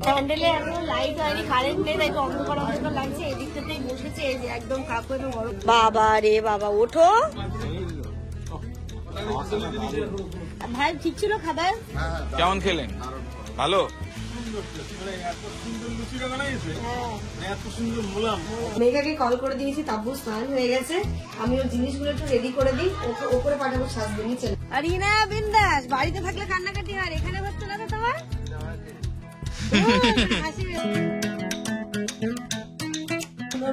প্যান্ডেলে এখনো লাইট হয়নি, কারেন্ট নেই, তাই অন্ধকার অন্ধকার লাগছে। এদিকটাতেই বসেছে, এই যে একদম কাকু এবং গরম। বাবা রে বাবা, ওঠো ভাই। ঠিক ছিল খাবার? কেমন খেলেন? ভালো। মেঘাকে কল করে দিয়েছি, তাব্বু স্নান হয়ে গেছে, আমি ওর জিনিসগুলো একটু রেডি করে দিই, ওকে ওপরে পাঠাবো সাজতে। নিচে আর ইনা বিন্দাস, বাড়িতে থাকলে কান্নাকাটি হয়, এখানে ভাবতে না তো তোমার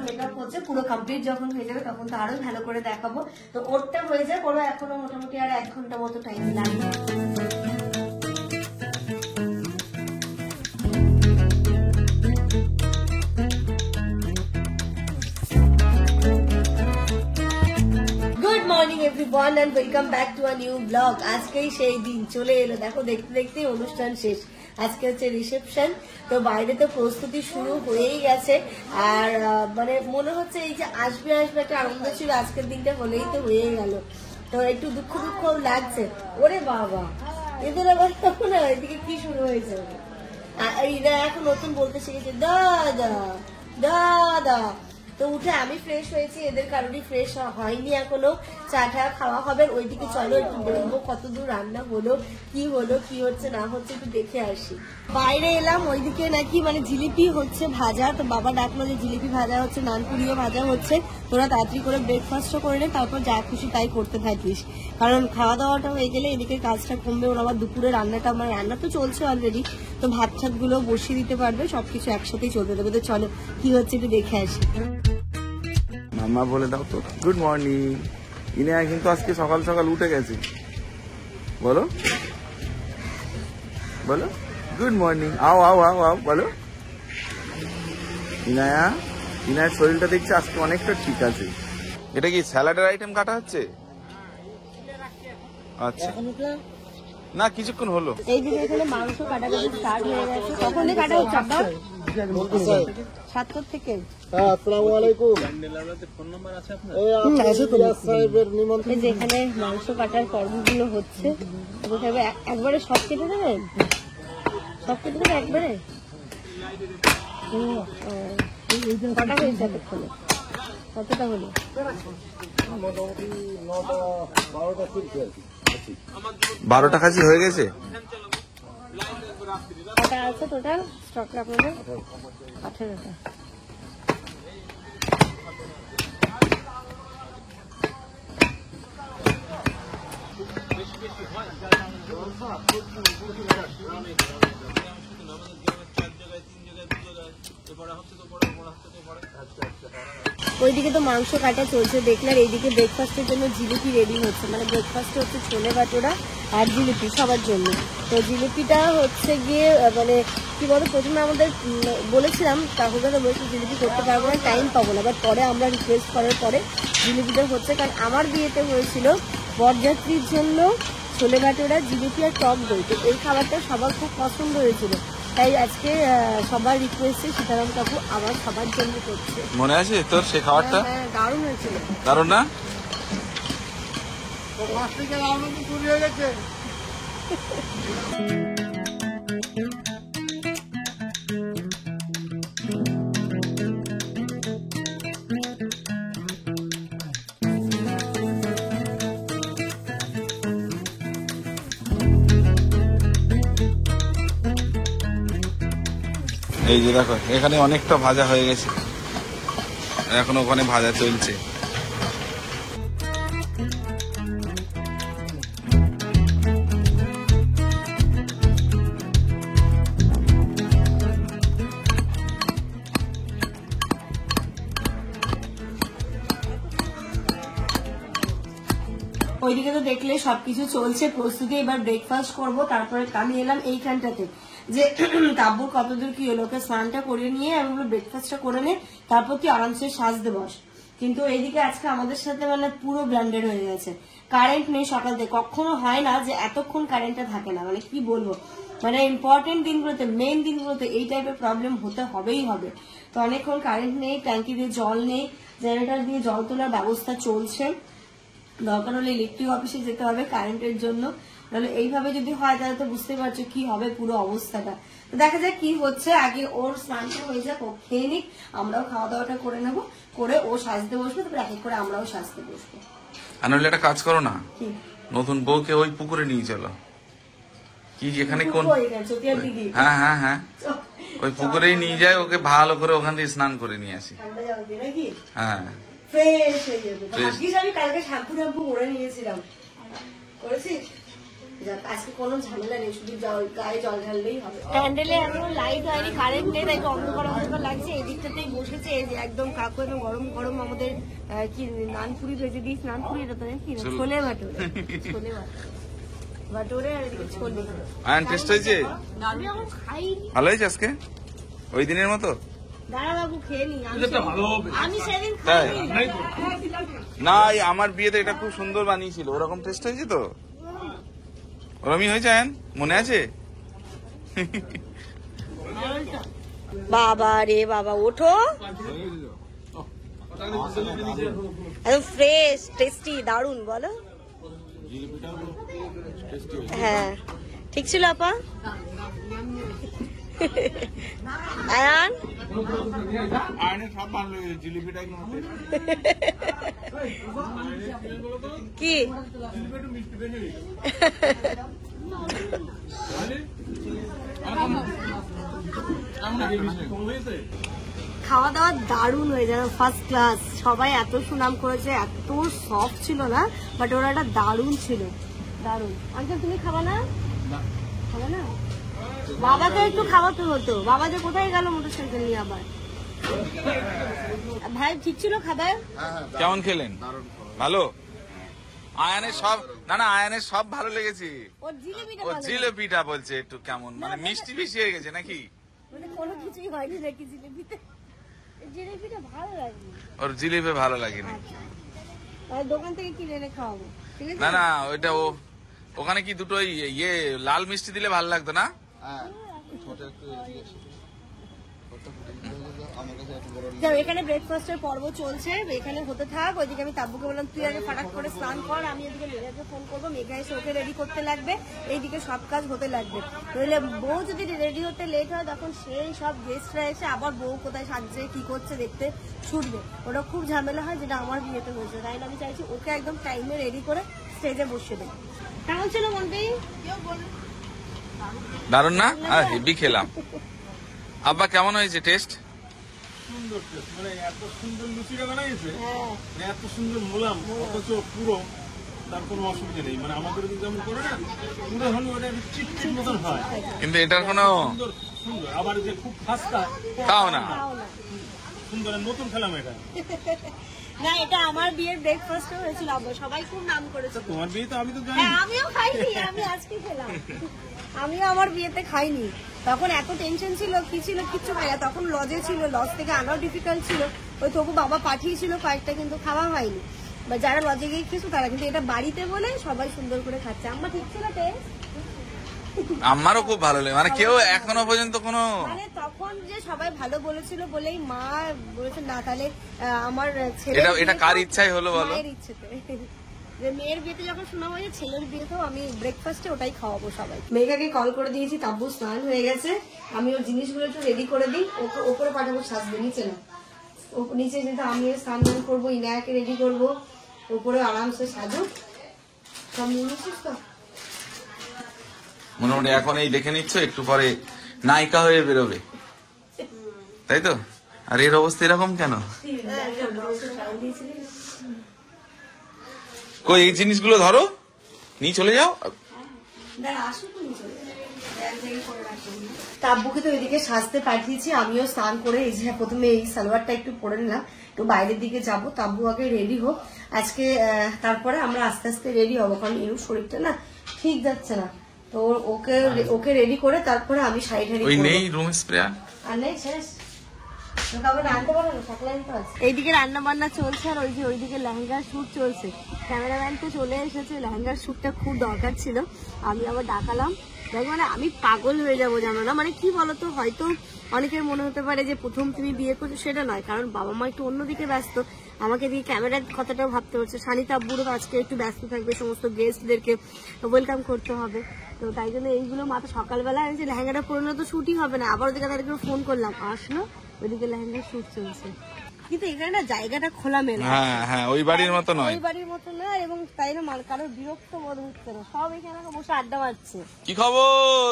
মেকআপ হচ্ছে পুরো কমপ্লিট। যখন হয়ে যাবে তখন তো আরো ভালো করে দেখাবো। তো ওরটা হয়ে যায়, ওরা এখনো মোটামুটি আর 1 ঘন্টা মতো টাইম লাগবে। Good morning everyone and welcome back to a new blog. আজকেই সেই দিন চলে এলো, দেখো দেখতে দেখতেই অনুষ্ঠান শেষ। আজকে হচ্ছে রিসেপশন, তো বাইরে তো প্রস্তুতি শুরু হয়েই গেছে। আর মানে মনে হচ্ছে এই যে আসবে আসবে একটা আনন্দ ছিল, আজকের দিনটা হলেই তো হয়েই গেল। তো একটু দুঃখ দুঃখ লাগছে। ওরে বাবা, এদের আবার তখন এদিকে কি শুরু হয়েছে? এরা এখন নতুন বলতে শিখেছে দাদা দাদা। তো উঠে আমি ফ্রেশ হয়েছি, এদের কারোরই ফ্রেশ হয়নি এখনো। চা টা খাওয়া হবে। ওইদিকে চলো একটু দেখবো কত দূর রান্না হলো, কি হচ্ছে না হচ্ছে একটু দেখে আসি। বাইরে এলাম, ওইদিকে নাকি মানে জিলিপি হচ্ছে ভাজা। তো বাবা ডাকলো যে জিলিপি ভাজা হচ্ছে, নানপুরিও ভাজা হচ্ছে, তোরা তাড়াতাড়ি করে ব্রেকফাস্টও করে নে, তারপর যা খুশি তাই করতে থাকিস। কারণ খাওয়া দাওয়াটা হয়ে গেলে এদিকে কাজটা কমবে। ওর আবার দুপুরে রান্নাটা, আমার রান্না তো চলছে অলরেডি, তো ভাত ছাত গুলো বসিয়ে দিতে পারবে, সবকিছু একসাথেই চলতে দেবে। তো চলো কি হচ্ছে একটু দেখে আসি। মামা বলে দাও তো গুড মর্নিং। ইনায়া কিন্তু আজকে সকাল সকাল উঠে গেছে। বলো বলো গুড মর্নিং। আও আও আও আও বলো। ইনায়ার শরীরটা দেখছি আজকে অনেকটা ঠিক আছে। এটা কি স্যালাডের আইটেম কাটা হচ্ছে? আচ্ছা, না কিছুক্ষণ হলো। এই যে এখানে মাংস কাটাকাটি স্টার্ট হয়ে গেছে। কখন থেকে কাটা হচ্ছে আব্বা? 7 থেকে। আসসালামু আলাইকুম। এই যে এখানে মাংস কাটার কর্মগুলো হচ্ছে। একবারে সব কেটে দেবেন? সব কেটে দেবেন একবারে? কটা হয়েছে এতক্ষণে? কতটা হলো? মোটামুটি 9টা 12টা চলছে। 12টা খাসি হয়ে গেছে। কটা আছে টোটাল স্টকে আপনাদের? 18টা। ওইদিকে তো মাংস কাটা চলছে দেখলে, আর এইদিকে ব্রেকফাস্টের জন্য জিলিপি রেডি হচ্ছে। মানে ব্রেকফাস্টে হচ্ছে ছোলে ভাটোরা আর জিলিপি সবার জন্য। তো জিলিপিটা হচ্ছে গিয়ে মানে কি বলো, প্রথমে আমাদের বলেছিলাম কাকুকে বলেছি জিলিপি করতে পারবো না, টাইম পাবো না, বাট পরে আমরা রিকোয়েস্ট করার পরে জিলিপিটা হচ্ছে। কারণ আমার বিয়েতে হয়েছিল বরযাত্রীর জন্য ছোলে ভাটোরা, জিলিপি আর টক দই। তো এই খাবারটা সবার খুব পছন্দ হয়েছিল, তাই আজকে সবার রিকোয়েস্টে সীতারাম কাকু আবার সবার জন্য করছে। মনে আছে তোর সে খাবারটা? দারুণ হয়েছিল। দারুণ না? এই যে দেখো এখানে অনেকটা ভাজা হয়ে গেছে, এখন ওখানে ভাজা চলছে। ওইদিকে তো দেখলে সবকিছু চলছে প্রস্তুতি। এবার ব্রেকফাস্ট করবো, তারপরে আমি এলাম এইখানটাতে যে তাব্বুর কতদূর কি হলো, ওকে স্নানটা করে নিয়ে আমি ব্রেকফাস্টটা করে নে, তারপর তুই আরামসে সাজতে বস। কিন্তু এইদিকে আজকে আমাদের সাথে মানে পুরো ব্ল্যান্ডেড হয়ে গেছে। কারেন্ট নেই সকাল থেকে, কখনো হয় না যে এতক্ষণ কারেন্টটা থাকে না। মানে কি বলবো, মানে ইম্পর্টেন্ট দিনগুলোতে, মেইন দিনগুলোতে এই টাইপের প্রবলেম হতে হবেই হবে। তো অনেকক্ষণ কারেন্ট নেই, ট্যাঙ্কি দিয়ে জল নেই, জেনারেটর দিয়ে জল তোলার ব্যবস্থা চলছে। দরকার হলে ইলেকট্রিক অফিসে যেতে হবে কারেন্টের জন্য, নাহলে এইভাবে যদি হয় তাহলে তো বুঝতে পারছো কি হবে পুরো অবস্থাটা। তো দেখা যাক কি হচ্ছে, আগে ওর স্নানটা হয়ে যাক, ও খেয়ে নিক, আমরাও খাওয়া দাওয়াটা করে নেবো, করে ও সাজতে বসবে, তারপরে এক এক করে আমরাও সাজতে বসবো। আর নইলে একটা কাজ করো না, কি নতুন বউকে ওই পুকুরে নিয়ে চলো। কি এখানে কোন চতিয়ার দিদি হ্যাঁ হ্যাঁ হ্যাঁ ওই পুকুরেই নিয়ে যায়, ওকে ভালো করে ওখান থেকে স্নান করে নিয়ে আসি। ঠান্ডা যাবে নাকি, হ্যাঁ ফ্রেশ হয়ে যাবে। Fresh. ভাগ্যিস আমি কালকে শ্যাম্পু ট্যাম্পু করে নিয়েছিলাম, করেছিস? যাক, আজকে কোনো ঝামেলা নেই, শুধু গায়ে জল ঢাললেই হবে। ক্যান্ডেলে এখনো লাইট হয়নি, কারেন্ট নেই, তাই অন্ধকার অন্ধকার লাগছে। এই দিকটাতেই বসেছে, এই যে একদম কাকু এবং গরম গরম আমাদের কি নানপুরি ভেজে দিস, নানপুরি এটা তো কি না, ছোলে ভাটুরে, ছোলে ভাটুরে আর এদিকে ছোলে। আয়ন টেস্ট হয়েছে? আমি এখন খাইনি। ভালো হয়েছে আজকে ওই দিনের মতো? দাঁড়া বাবু, খেয়ে নি, আমি সেদিন তাই? খাইনি। না, এই আমার বিয়েতে এটা খুব সুন্দর বানিয়েছিল, ওরকম টেস্ট হয়েছে তো? ওরমই হয়েছে আয়ন, মনে আছে? বাবা রে বাবা, ওঠো, একদম ফ্রেশ টেস্টি দারুন, বলো। হ্যাঁ ঠিক ছিল আপা। আয়ান কি খাওয়া দাওয়া দারুণ হয়ে যাবে, ফার্স্ট ক্লাস। সবাই এত সুনাম করেছে, এত সফট ছিল না, বাট ওরা একটা দারুণ ছিল, দারুণ। আঙ্কেল তুমি খাবা না? খাবে না? বাবাকে একটু খাওয়াতে হতো, বাবা যে কোথায় গেল মোটরসাইকেল নিয়ে আবার। ভাই ঠিক ছিল খাবার? কেমন খেলেন? ভালো? আয়ানের সব না আয়ানের সব ভালো লেগেছে। ওর জিলিপিটা ও ভালো। জিলেপিটা বলছে একটু কেমন, মানে মিষ্টি বেশি হয়ে গেছে নাকি? মানে কোনো কিছুই হয়নি নাকি জিলিপিতে? জিলিপিটা ভালো লাগে। ওর জিলেপি ভালো লাগেনি। আর দোকান থেকে কিনে এনে খাওয়াবো, ঠিক আছে? না ওইটা ও ওখানে কি দুটো ইয়ে লাল মিষ্টি দিলে ভালো লাগতো না? যাও, এখানে ব্রেকফাস্টের পর্ব চলছে, এখানে হতে থাক। ওইদিকে আমি তাব্বুকে বললাম তুই আগে ফাটাক করে স্নান কর, আমি এদিকে মেঘাকে ফোন করবো, মেঘা এসে ওকে রেডি করতে লাগবে, এইদিকে সব কাজ হতে লাগবে। নইলে বউ যদি রেডি হতে লেট হয় তখন সেই সব গেস্টরা এসে আবার বউ কোথায় সাজছে কি করছে দেখতে ছুটবে, ওটা খুব ঝামেলা হয়, যেটা আমার বিয়েতে হয়েছে। তাই আমি চাইছি ওকে একদম টাইমে রেডি করে স্টেজে বসিয়ে দেবো। কেমন ছিল মনটি? দারুন না? আর হেভি খেলাম। আব্বা কেমন হয়েছে টেস্ট? সুন্দর টেস্ট, মানে এত সুন্দর লুচিটা বানাইছে, হ্যাঁ মানে এত সুন্দর মোলাম, অথচ পুরো, তার কোনো অসুবিধা নেই। মানে আমাদের যেমন করে না পুরো হলে ওটা একটু চিটচিট মতন হয়, কিন্তু এটার কোনো সুন্দর সুন্দর। আবার যে খুব খাস্তা তাও না। খাও না। সুন্দর, নতুন খেলাম এটা। না, এটা আমার বিয়ের ব্রেকফাস্ট হয়েছিল, সবাই খুব নাম করেছে। তোমার বিয়ে তো আমি তো জানি। হ্যাঁ, আমিও খাইনি, আমি আজকে খেলাম। আমিও আমার বিয়েতে খাইনি, তখন এত টেনশন ছিল, কি ছিল কিচ্ছু খাই না। তখন লজে ছিল, লজ থেকে আনাও ডিফিকাল্ট ছিল, ওই তবু বাবা পাঠিয়েছিল কয়েকটা, কিন্তু খাওয়া হয়নি। বা যারা লজে গিয়ে খেয়েছো তারা, কিন্তু এটা বাড়িতে বলে সবাই সুন্দর করে খাচ্ছে। আমার ঠিক ছিল টেস্ট, আমারও খুব ভালো লাগে, মানে কেউ এখনো পর্যন্ত কোনো মানে তখন যে সবাই ভালো বলেছিল বলেই মা বলেছে না তাহলে আমার ছেলে এটা কার ইচ্ছাই হলো বলো? মায়ের ইচ্ছেতে। যে মেয়ের বিয়েতে যখন শোনা হয়েছে, ছেলের বিয়েতেও আমি ব্রেকফাস্টে ওটাই খাওয়াবো সবাই। মেঘাকে কল করে দিয়েছি, তাব্বু স্নান হয়ে গেছে, আমি ওর জিনিসগুলো একটু রেডি করে দিই, ওকে ওপরে পাঠাবো সাজবে, নিচে না। নিচে যেহেতু আমি স্নান করবো, ইনায়াকে রেডি করবো, উপরে আরামসে সাজুক। সব নিয়ে নিচ্ছিস তো? মোটামুটি এখন এই দেখে নিচ্ছ, একটু পরে নায়িকা হয়ে বেরোবে, তাই তো? আর এর অবস্থা এরকম কেন? কই এই জিনিসগুলো ধরো, নিয়ে চলে যাও। তাব্বুকে তো এদিকে সাজতে পাঠিয়েছি, আমিও স্নান করে এই যে প্রথমে এই সালোয়ারটা একটু পরে নিলাম, একটু বাইরের দিকে যাব। তাব্বু আগে রেডি হোক আজকে, তারপরে আমরা আস্তে আস্তে রেডি হবো, কারণ এর শরীরটা না ঠিক যাচ্ছে না। তো ওকে রেডি করে তারপরে আমি শাড়ি ঠাড়ি ওই নেই রুম স্প্রে আর নেই, শেষ। এইদিকে রান্না বান্না চলছে, আর ওই যে ওইদিকে লেহেঙ্গার শুট চলছে। ক্যামেরাম্যান তো চলে এসেছে, লেহেঙ্গার শুটটা খুব দরকার ছিল, আমি আবার ডাকালাম। দেখ, মানে আমি পাগল হয়ে যাবো জানো না, মানে কি বলতো, হয়তো অনেকের মনে হতে পারে যে প্রথম তুমি বিয়ে করছো, সেটা নয়, কারণ বাবা মা একটু অন্যদিকে ব্যস্ত। আমাকে দিয়ে ক্যামেরার কথাটাও ভাবতে হচ্ছে। সানিতা আব্বুরও আজকে একটু ব্যস্ত থাকবে, সমস্ত গেস্টদেরকে ওয়েলকাম করতে হবে, তো তাই জন্য এইগুলো মাথা সকালবেলা আমি যে লেহেঙ্গাটা পরলে তো শুটই হবে না, আবার ওদিকে তাদেরকে ফোন করলাম, আসলো ওইদিকে লেহেঙ্গার শুট চলছে। কিন্তু এখানে না জায়গাটা খোলা মেলা, হ্যাঁ হ্যাঁ ওই বাড়ির মতো নয়, ওই বাড়ির মতো না, এবং তাই না কারোর বিরক্ত বোধ হচ্ছে না, সব এখানে বসে আড্ডা মারছে। কি খবর?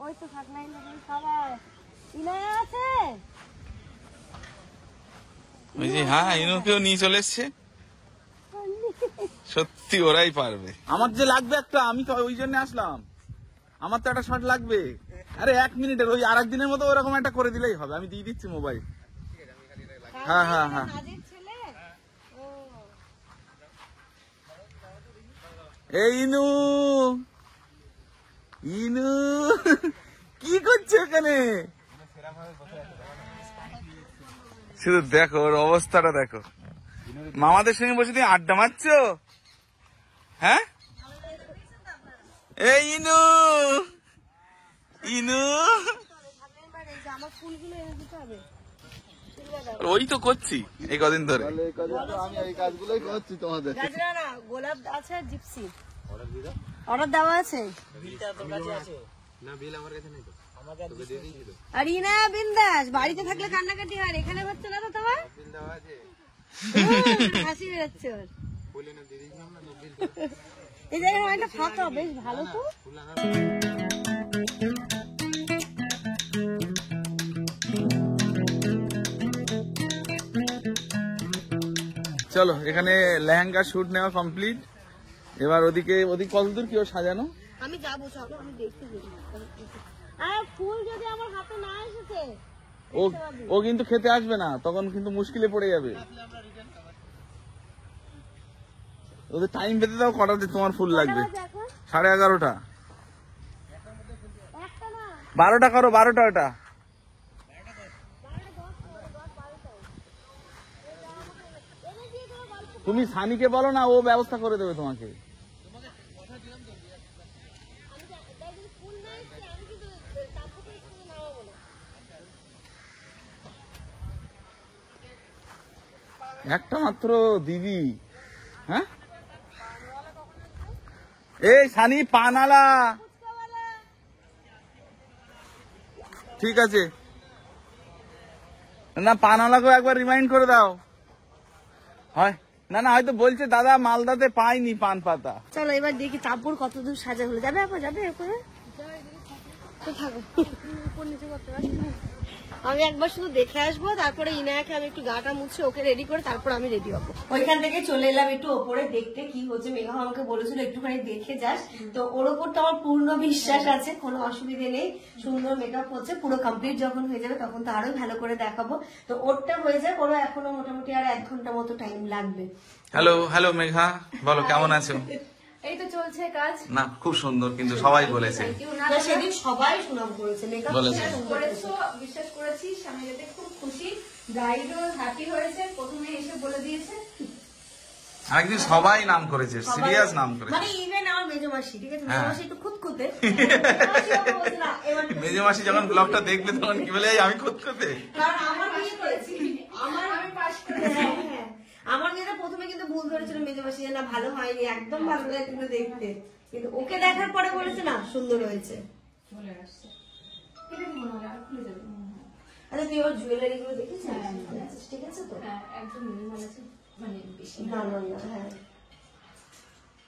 ওই তো থাকলাই না সবাই। ইনায়া আছে? ওই যে হ্যাঁ ইনুকেও নিয়ে চলে এসছে। সত্যি ওরাই পারবে। আমার যে লাগবে একটা, আমি তো ওই জন্য আসলাম, আমার তো একটা শট লাগবে। আরে 1 মিনিটের, ওই আর একদিনের মতো ওরকম একটা করে দিলেই হবে, আমি দিয়ে দিচ্ছি মোবাইল। হ্যাঁ হ্যাঁ হ্যাঁ কাজের ছেলে? ও এই ইনু, ইনু কি করছে এখানে? শুধু দেখো ওর অবস্থাটা দেখো, মামাদের সঙ্গে বসে তুমি আড্ডা মারছো? হ্যাঁ এই ইনু, ইনু আমার ফুলগুলো এনে দিতে হবে। ওই তো করছি এই কদিন ধরে। আমি এই কাজগুলোই করছি তোমাদের। গাজরা না, গোলাপ আছে আর জিপসি অর্ডার দেওয়া আছে। আর ইনা বিন্দাস বাড়িতে থাকলে কান্নাকাটি হয়, এখানে হচ্ছে না তো তোমার? হাসি বেরোচ্ছে ওর। এই জায়গায় একটা ফাঁকা, বেশ ভালো তো। চলো এখানে লেহেঙ্গা শুট নেওয়া কমপ্লিট। এবার ওদিকে কতদূর কি ওর সাজানো? আমি যাবো, চলো আমি দেখতে যাবো। আর ফুল যদি আমার হাতে না এসেছে, ও কিন্তু খেতে আসবে না, তখন কিন্তু মুশকিলে পড়ে যাবে। ওদের টাইম পেতে দাও, কটাতে তোমার ফুল লাগবে? 11:30। 12টা করো, 12টা ওটা। তুমি সানিকে বলো না, ও ব্যবস্থা করে দেবে তোমাকে। একটা মাত্র দিদি, হ্যাঁ এই সানি পানালা, ঠিক আছে না, পানালাকেও একবার রিমাইন্ড করে দাও। হয় না না, হয়তো বলছে দাদা মালদাতে পাইনি পান পাতা। চলো এবার দেখি তারপর কতদূর সাজা হলো। যাবে আপা, যাবে ওপরে? তো থাকো, উপর নিচে করতে পারি। আমি একবার শুধু দেখে আসবো, তারপরে ইনায়াকে আমি একটু গাটা মুছে ওকে রেডি করে তারপর আমি রেডি হবো। ওইখান থেকে চলে এলাম একটু ওপরে দেখতে কি হচ্ছে। মেঘা আমাকে বলেছিল একটুখানি দেখে যাস, তো ওর ওপর তো আমার পূর্ণ বিশ্বাস আছে, কোনো অসুবিধে নেই, সুন্দর মেকআপ হচ্ছে। পুরো কমপ্লিট যখন হয়ে যাবে তখন তো আরো ভালো করে দেখাবো। তো ওরটা হয়ে যায়, ওরও এখনো মোটামুটি আর 1 ঘন্টা মতো টাইম লাগবে। হ্যালো হ্যালো মেঘা, বলো কেমন আছো? এই তো চলছে কাজ। না খুব সুন্দর, কিন্তু সবাই বলেছে। না, সেদিন সবাই সুনাম করেছে, মেকআপ বলেছে। করেছো, বিশ্বাস করেছি, স্বামী যেতে খুব খুশি, ব্রাইডও হ্যাপি হয়েছে, প্রথমে এসে বলে দিয়েছে। আরেকদিন সবাই নাম করেছে, সিরিয়াস নাম করেছে। মানে ইভেন আমার মেজো মাসি, ঠিক আছে, মেজো মাসি একটু খুঁতখুঁতে। মেজে মাসি যখন ব্লগটা দেখলে তখন কি বলে, এই আমি খুঁতখুঁতে। কারণ আমার বিয়ে করেছি, আমি পাশ করেছি। হ্যাঁ, আমার মেয়েটা প্রথমে কিন্তু ভুল ধরেছিল মেজো মাসি, না ভালো হয়নি, একদম ভালো লাগছিল দেখতে, কিন্তু ওকে দেখার পরে বলেছে না সুন্দর হয়েছে। চলে আসছে। এটা কি মনে হয় আর খুলে যাবে? আচ্ছা তুই ওর জুয়েলারি গুলো দেখেছিস? ঠিক আছে তো? হ্যাঁ, একদম মিনিমাল আছে, মানে বেশি না না না, হ্যাঁ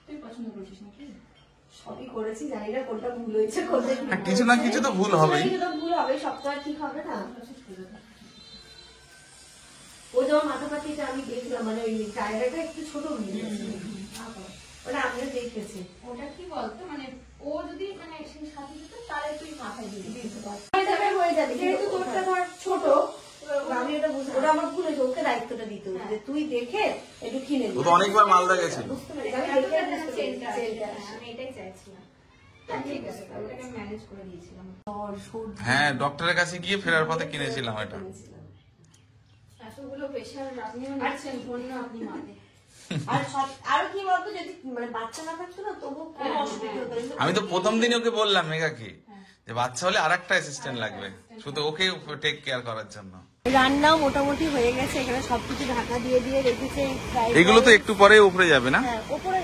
তুই পছন্দ করছিস নাকি? সবই করেছি, জানি না কোনটা ভুল হয়েছে, কোনটা ঠিক হ্যাঁ, কিছু না কিছু তো ভুল হয়েছে। হবেই। কিছু তো ভুল হবে, সব তো আর ঠিক হবে না। ও যখন মাথাপাতিটা আমি দেখলাম, মানে ওই টায়ারটা একটু ছোট হয়ে গেছে, ওটা আমিও দেখেছি। ওটা কি বলতো, মানে ও যদি মানে সেই সাথে দিত তাহলে তুই মাথায় দিয়ে দিতে পারবি। হয়ে যাবে, যেহেতু তোরটা ধর ছোট, আমি ওটা বুঝতে, ওটা আমার ভুল হয়েছে, ওকে দায়িত্বটা দিতে হবে যে তুই দেখে একটু কিনে ও তো অনেকবার মালদা গেছে। বুঝতে পেরেছি, আমি দেখে আর বুঝতে পেরেছি, চেনটা আছে। আমি এটাই চাইছিলাম। ঠিক আছে, ওটাকে ম্যানেজ করে দিয়েছিলাম। জ্বর, সর্দি হ্যাঁ ডক্টরের কাছে গিয়ে ফেরার পথে কিনেছিলাম এটা। কিনেছিলাম। এতগুলো প্রেশার আপনিও নিচ্ছেন, ধন্য আপনি মাকে। আর আর কি বলতো, যদি মানে বাচ্চা না থাকতো না তবু কোনো অসুবিধা হতো না। আমি তো প্রথম দিন ওকে বললাম মেঘাকে যে বাচ্চা হলে আরেকটা অ্যাসিস্ট্যান্ট লাগবে, শুধু ওকে টেক কেয়ার করার জন্য। রান্না মোটামুটি হয়ে গেছে, এখানে সবকিছু ঢাকা দিয়ে দিয়ে রেখেছে। fried এগুলো তো rice। একটু পরে উপরে যাবে না? হ্যাঁ ওপরে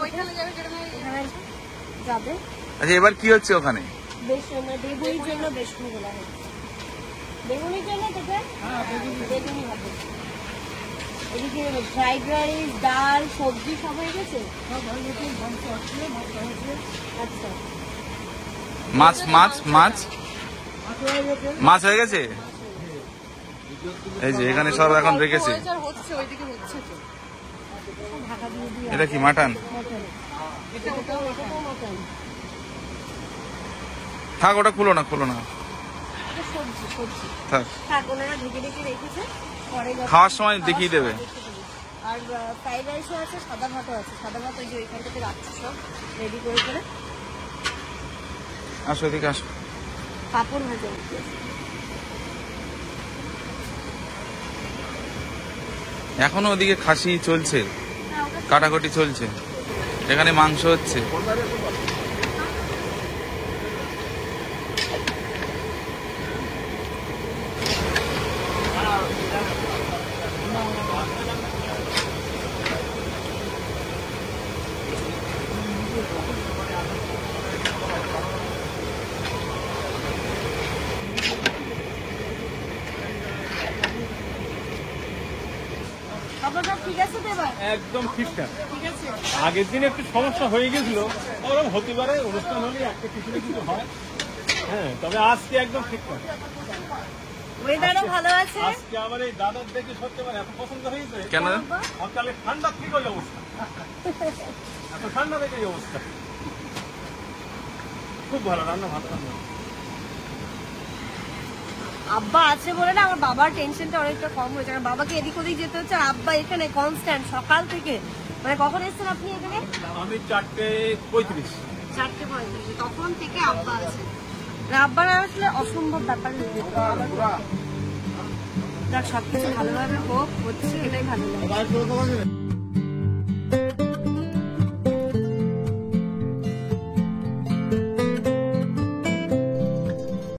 ওইখানে যাবে, এখানে যাবে। আচ্ছা এবার কি হচ্ছে ওখানে? বেগুনির জন্য বেসন গোলা হচ্ছে। বেগুনির জন্য তোকে বেগুনি হবে। এদিকে ফ্রাইড রাইস, ডাল, সবজি সব হয়ে গেছে। আচ্ছা মাছ মাছ মাছ মাছ হয়ে গেছে। এই যে এখানে সব এখন রেখেছে। হচ্ছে ওইদিকে হচ্ছে তো। ঢাকা দিয়ে দিয়ে এটা কি মাটন? মটন। এটাও মটন। থাক ওটা খুলো না, খুলো না, এটা সবজি সবজি। থাক। থাক, ওনারা ঢেকে ঢেকে রেখেছে, পরে যখন খাওয়ার সময় দেখিয়ে দেবে। আর ফ্রাইড রাইসও আছে, সাদা ভাতও আছে। সাদা ভাত ওই যে ওইখান থেকে রাখছে সব রেডি করে করে। আসো এদিকে আসো। পাপড় ভাজা এখনো ওদিকে খাসি চলছে, কাটাকুটি চলছে, এখানে মাংস হচ্ছে। আপনার সব ঠিক আছে তো এবার? একদম ঠিকঠাক। ঠিক আছে। আগের দিন একটু সমস্যা হয়ে গেছিল, ওরকম হতে পারে, অনুষ্ঠান হলে একটা কিছু না কিছু হয়। হ্যাঁ, তবে আজকে একদম ঠিকঠাক। ওয়েদারও ভালো আছে। আজকে আবার এই দাদার দেখে সত্যি মানে এত পছন্দ হয়েছে। কেন? সকালে ঠান্ডা থেকে ওই অবস্থা, এত ঠান্ডা থেকে এই অবস্থা। খুব ভালো রান্না, ভালো রান্না। আব্বা আছে বলে না আমার বাবার টেনশনটা অনেকটা কম হয়েছে, কারণ বাবাকে এদিক ওদিক যেতে হচ্ছে, আর আব্বা এখানে কনস্ট্যান্ট সকাল থেকে। মানে কখন এসেছেন আপনি এখানে? আমি 4:35। 4:35, তখন থেকে আব্বা আছে। আব্বা না আসলে অসম্ভব ব্যাপার হয়ে যেত। যাক, সবকিছু ভালোভাবে হোক, হচ্ছে এটাই ভালো লাগে।